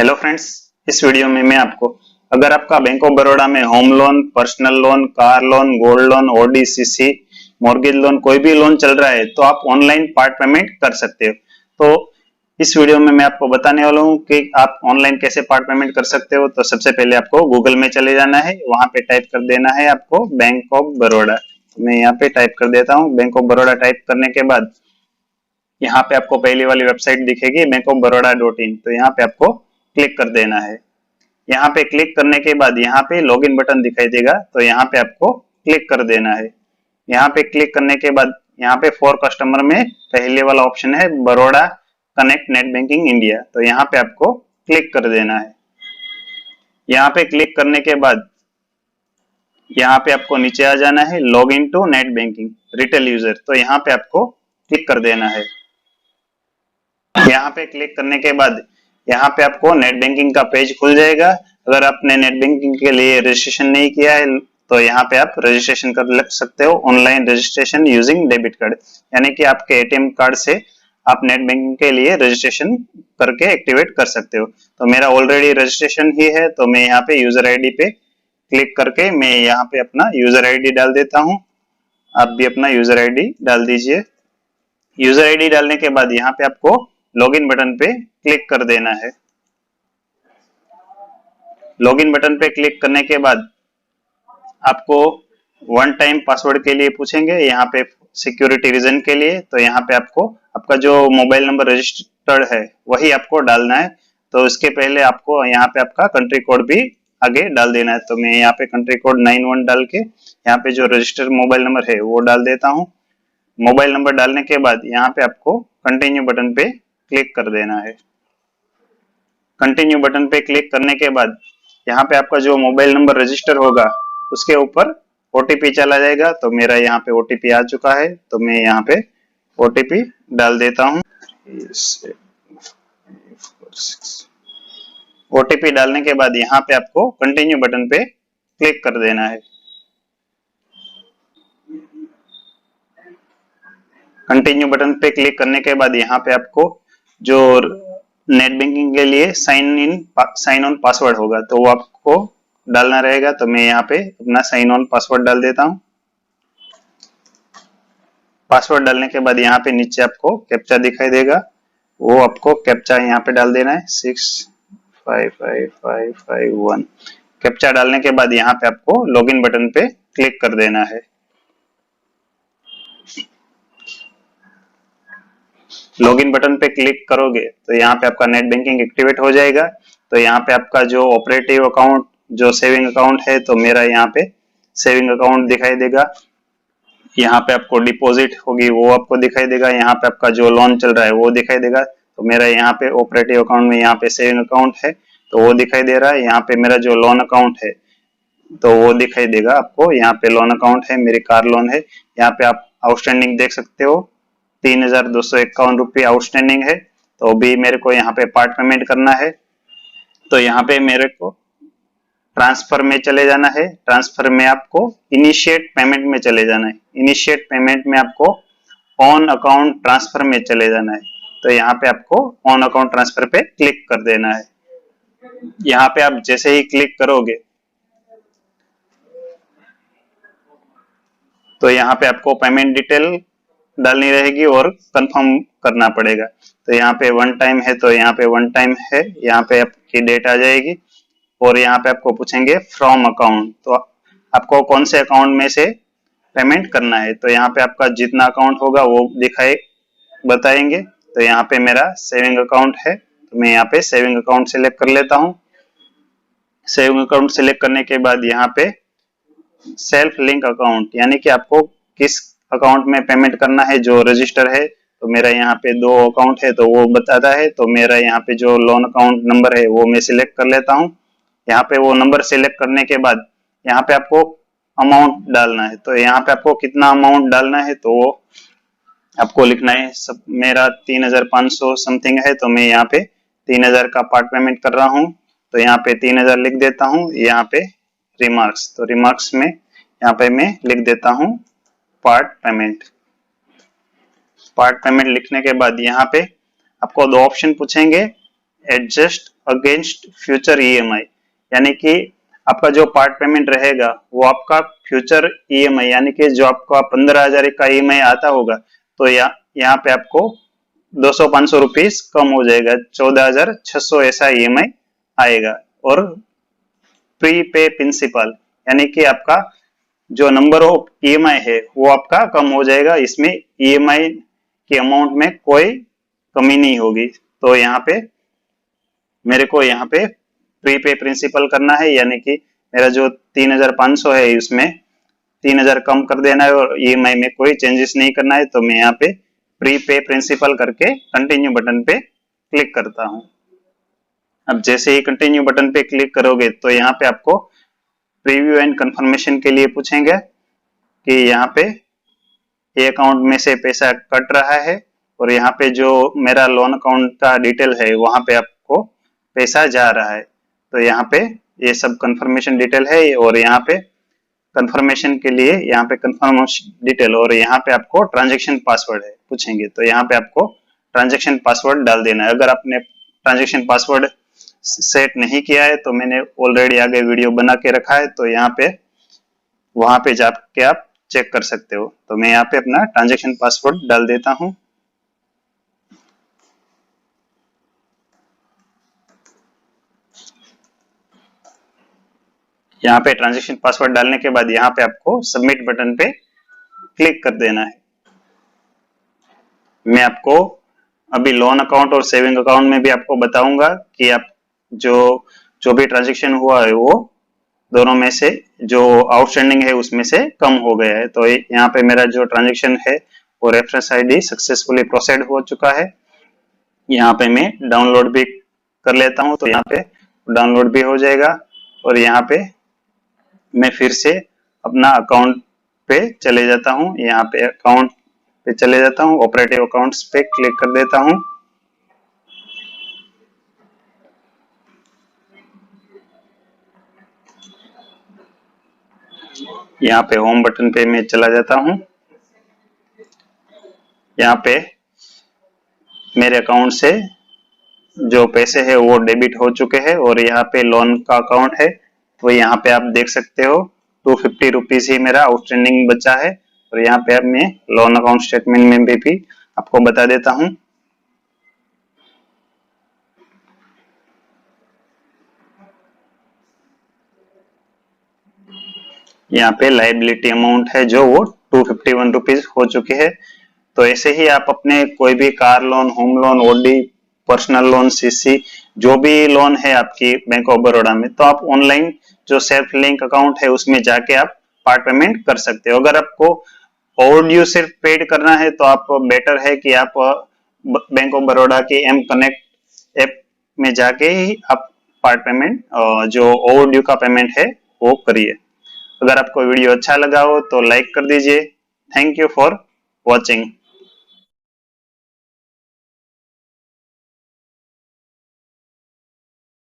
Hello friends, इस video में मैं आपको अगर आपका बैंक ऑफ बड़ौदा में home loan, personal loan, car loan, gold loan, ODCC, mortgage loan कोई भी लोन चल रहा है तो आप ऑनलाइन पार्ट पेमेंट कर सकते हो। तो इस वीडियो में मैं आपको बताने वाला हूँ कि आप ऑनलाइन कैसे पार्ट पेमेंट कर सकते हो। तो सबसे पहले आपको गूगल में चले जाना है, वहां पे टाइप कर देना है आपको बैंक ऑफ बड़ौदा। तो मैं यहाँ पे टाइप कर देता हूँ बैंक ऑफ बड़ौदा। टाइप करने के बाद यहाँ पे आपको पहली वाली वेबसाइट दिखेगी bankofbaroda.in। तो यहाँ पे आपको क्लिक कर देना है। यहाँ पे क्लिक करने के बाद यहाँ पे लॉगिन बटन दिखाई देगा, तो यहाँ पे आपको क्लिक कर देना है। यहाँ पे क्लिक करने के बाद यहाँ पे फॉर कस्टमर में पहले वाला ऑप्शन है Baroda connect net banking India. तो यहाँ पे आपको क्लिक कर देना है। यहाँ पे क्लिक करने के बाद यहाँ पे आपको नीचे आ जाना है log in to net banking retail user. तो यहाँ पे आपको क्लिक कर देना है। यहाँ पे क्लिक करने के बाद यहाँ पे आपको नेट बैंकिंग का पेज खुल जाएगा। अगर आपने नेट बैंकिंग के लिए रजिस्ट्रेशन नहीं किया है तो यहाँ पे आप रजिस्ट्रेशन कर सकते हो। Online registration using debit card, यानी कि आपके एटीएम कार्ड से आप नेट बैंकिंग के लिए रजिस्ट्रेशन करके एक्टिवेट कर सकते हो। तो मेरा ऑलरेडी रजिस्ट्रेशन ही है, तो मैं यहाँ पे यूजर आईडी पे क्लिक करके मैं यहाँ पे अपना यूजर आईडी डाल देता हूँ। आप भी अपना यूजर आईडी डाल दीजिए। यूजर आईडी डालने के बाद यहाँ पे आपको लॉगिन बटन पे क्लिक कर देना है। लॉगिन बटन पे क्लिक करने के बाद आपको वन टाइम पासवर्ड के लिए पूछेंगे, यहाँ पे सिक्योरिटी रीजन के लिए। तो यहाँ पे आपको आपका जो मोबाइल नंबर रजिस्टर्ड है वही आपको डालना है। तो इसके पहले आपको यहाँ पे आपका कंट्री कोड भी आगे डाल देना है। तो मैं यहाँ पे कंट्री कोड 91 डाल के यहाँ पे जो रजिस्टर्ड मोबाइल नंबर है वो डाल देता हूँ। मोबाइल नंबर डालने के बाद यहाँ पे आपको कंटिन्यू बटन पे क्लिक कर देना है। कंटिन्यू बटन पे क्लिक करने के बाद यहाँ पे आपका जो मोबाइल नंबर रजिस्टर होगा उसके ऊपर ओटीपी चला जाएगा। तो मेरा यहाँ पे ओटीपी आ चुका है, तो मैं यहाँ पे ओटीपी डाल देता हूँ। ओटीपी डालने के बाद यहाँ पे आपको कंटिन्यू बटन पे क्लिक कर देना है। कंटिन्यू बटन पे क्लिक करने के बाद यहाँ पे आपको जो नेट बैंकिंग के लिए साइन ऑन पासवर्ड होगा तो वो आपको डालना रहेगा। तो मैं यहाँ पे अपना साइन ऑन पासवर्ड डाल देता हूँ। पासवर्ड डालने के बाद यहाँ पे नीचे आपको कैप्चा दिखाई देगा, वो आपको कैप्चा यहाँ पे डाल देना है 655551। कैप्चा डालने के बाद यहाँ पे आपको लॉगिन बटन पे क्लिक कर देना है। लॉगिन बटन पे क्लिक करोगे तो यहाँ पे आपका नेट बैंकिंग एक्टिवेट हो जाएगा। तो यहाँ पे आपका जो ऑपरेटिव अकाउंट, जो सेविंग अकाउंट है, तो मेरा यहाँ पे सेविंग अकाउंट दिखाई देगा। यहाँ पे आपको डिपॉजिट होगी वो आपको दिखाई देगा। यहाँ पे आपका जो लोन चल रहा है वो दिखाई देगा। तो मेरा यहाँ पे ऑपरेटिव अकाउंट में यहाँ पे सेविंग अकाउंट है तो वो दिखाई दे रहा है। यहाँ पे मेरा जो लोन अकाउंट है तो वो दिखाई देगा आपको। यहाँ पे लोन अकाउंट है, मेरी कार लोन है। यहाँ पे आप आउटस्टैंडिंग देख सकते हो, 3251 रुपये आउटस्टैंडिंग है। तो अभी मेरे को यहाँ पे पार्ट पेमेंट करना है। तो यहाँ पे मेरे को ट्रांसफर में चले जाना है। ट्रांसफर में आपको इनिशिएट पेमेंट में चले जाना है। इनिशिएट पेमेंट में आपको ऑन अकाउंट ट्रांसफर में चले जाना है। तो यहाँ पे आपको ऑन अकाउंट ट्रांसफर पे क्लिक कर देना है। यहाँ पे आप जैसे ही क्लिक करोगे तो यहाँ पे आपको पेमेंट डिटेल डालनी रहेगी और कंफर्म करना पड़ेगा। तो यहाँ पे वन टाइम है तो यहाँ पे वन टाइम है, यहाँ पे आपकी डेट आ जाएगी और यहाँ पे आपको पूछेंगे फ्रॉम अकाउंट, तो आपको कौन से अकाउंट में से पेमेंट करना है। तो यहाँ पे आपका जितना अकाउंट होगा वो बताएंगे। तो यहाँ पे मेरा सेविंग अकाउंट है तो मैं यहाँ पे सेविंग अकाउंट सिलेक्ट कर लेता हूँ। सेविंग अकाउंट सिलेक्ट करने के बाद यहाँ पे सेल्फ लिंक अकाउंट, यानी कि आपको किस अकाउंट में पेमेंट करना है जो रजिस्टर है। तो मेरा यहाँ पे 2 अकाउंट है तो वो बताता है। तो मेरा यहाँ पे जो लोन अकाउंट नंबर है वो मैं सिलेक्ट कर लेता हूँ। यहाँ पे वो नंबर सिलेक्ट करने के बाद यहाँ पे आपको अमाउंट डालना है। तो यहाँ पे आपको कितना अमाउंट डालना है तो वो आपको लिखना है। सब मेरा 3500 समथिंग है तो मैं यहाँ पे 3000 का पार्ट पेमेंट कर रहा हूँ। तो यहाँ पे 3000 लिख देता हूँ। यहाँ पे रिमार्क्स, तो रिमार्क्स में यहाँ पे मैं लिख देता हूँ पार्ट पेमेंट। पार्ट पेमेंट लिखने के बाद यहाँ पे आपको 2 ऑप्शन पूछेंगे, एडजस्ट अगेंस्ट फ्यूचर ईएमआई, यानी कि आपका जो पार्ट पेमेंट रहेगा वो आपका फ्यूचर ईएमआई, यानी कि जो आपका 15,000 का ईएमआई आता होगा, तो यहाँ पे आपको 200-500 रुपीज कम हो जाएगा, 14,600 ऐसा ईएमआई आएगा। और प्री पे प्रिंसिपल, यानी कि आपका जो नंबर ऑफ ईएमआई है वो आपका कम हो जाएगा, इसमें ईएमआई के अमाउंट में कोई कमी नहीं होगी। तो यहाँ पे मेरे को यहाँ पे प्री पे प्रिंसिपल करना है, यानी कि मेरा जो 3,500 है उसमें 3,000 कम कर देना है और ईएमआई में कोई चेंजेस नहीं करना है। तो मैं यहाँ पे प्री पे प्रिंसिपल करके कंटिन्यू बटन पे क्लिक करता हूँ। अब जैसे ही कंटिन्यू बटन पे क्लिक करोगे तो यहाँ पे आपको प्रीव्यू एंड कंफर्मेशन के लिए पूछेंगे कि यहाँ पे ये अकाउंट में से पैसा कट रहा है और यहाँ पे जो मेरा लोन अकाउंट का डिटेल है वहां पे आपको पैसा जा रहा है। तो यहाँ पे ये सब कंफर्मेशन डिटेल है और यहाँ पे कंफर्मेशन के लिए यहाँ पे कंफर्मेशन डिटेल और यहाँ पे आपको ट्रांजैक्शन पासवर्ड है पूछेंगे, तो यहाँ पे आपको ट्रांजैक्शन पासवर्ड डाल देना है। अगर आपने ट्रांजैक्शन पासवर्ड सेट नहीं किया है तो मैंने ऑलरेडी आगे वीडियो बना के रखा है, तो यहाँ पे वहां पे जाके आप चेक कर सकते हो। तो मैं यहाँ पे अपना ट्रांजैक्शन पासवर्ड डाल देता हूँ। यहाँ पे ट्रांजैक्शन पासवर्ड डालने के बाद यहाँ पे आपको सबमिट बटन पे क्लिक कर देना है। मैं आपको अभी लोन अकाउंट और सेविंग अकाउंट में भी आपको बताऊंगा कि आप जो भी ट्रांजैक्शन हुआ है वो दोनों में से जो आउटस्टैंडिंग है उसमें से कम हो गया है। तो यहाँ पे मेरा जो ट्रांजैक्शन है वो रेफरेंस आईडी सक्सेसफुली प्रोसेड हो चुका है। यहाँ पे मैं डाउनलोड भी कर लेता हूँ, तो यहाँ पे डाउनलोड भी हो जाएगा। और यहाँ पे मैं फिर से अपना अकाउंट पे चले जाता हूँ, यहाँ पे अकाउंट पे चले जाता हूँ, ऑपरेटिव अकाउंट्स पे क्लिक कर देता हूँ। यहाँ पे होम बटन पे मैं चला जाता हूँ। यहाँ पे मेरे अकाउंट से जो पैसे है वो डेबिट हो चुके हैं और यहाँ पे लोन का अकाउंट है, तो यहाँ पे आप देख सकते हो 250 रुपीज ही मेरा आउटस्टैंडिंग बचा है। और यहाँ पे अब मैं लोन अकाउंट स्टेटमेंट में भी आपको बता देता हूँ। यहाँ पे लायबिलिटी अमाउंट है जो वो 251 रुपीज हो चुकी है। तो ऐसे ही आप अपने कोई भी car loan, home loan, OD, personal loan, CC, जो भी लोन है आपकी बैंक ऑफ बड़ौदा में, तो आप ऑनलाइन जो सेल्फ लिंक अकाउंट है उसमें जाके आप पार्ट पेमेंट कर सकते हो। अगर आपको ओवरड्यू सिर्फ पेड करना है तो आप बेटर है कि आप बैंक ऑफ बड़ौदा के एम कनेक्ट ऐप में जाके ही आप पार्ट पेमेंट जो ओवरड्यू का पेमेंट है वो करिए। अगर आपको वीडियो अच्छा लगा हो तो लाइक कर दीजिए। Thank you for watching.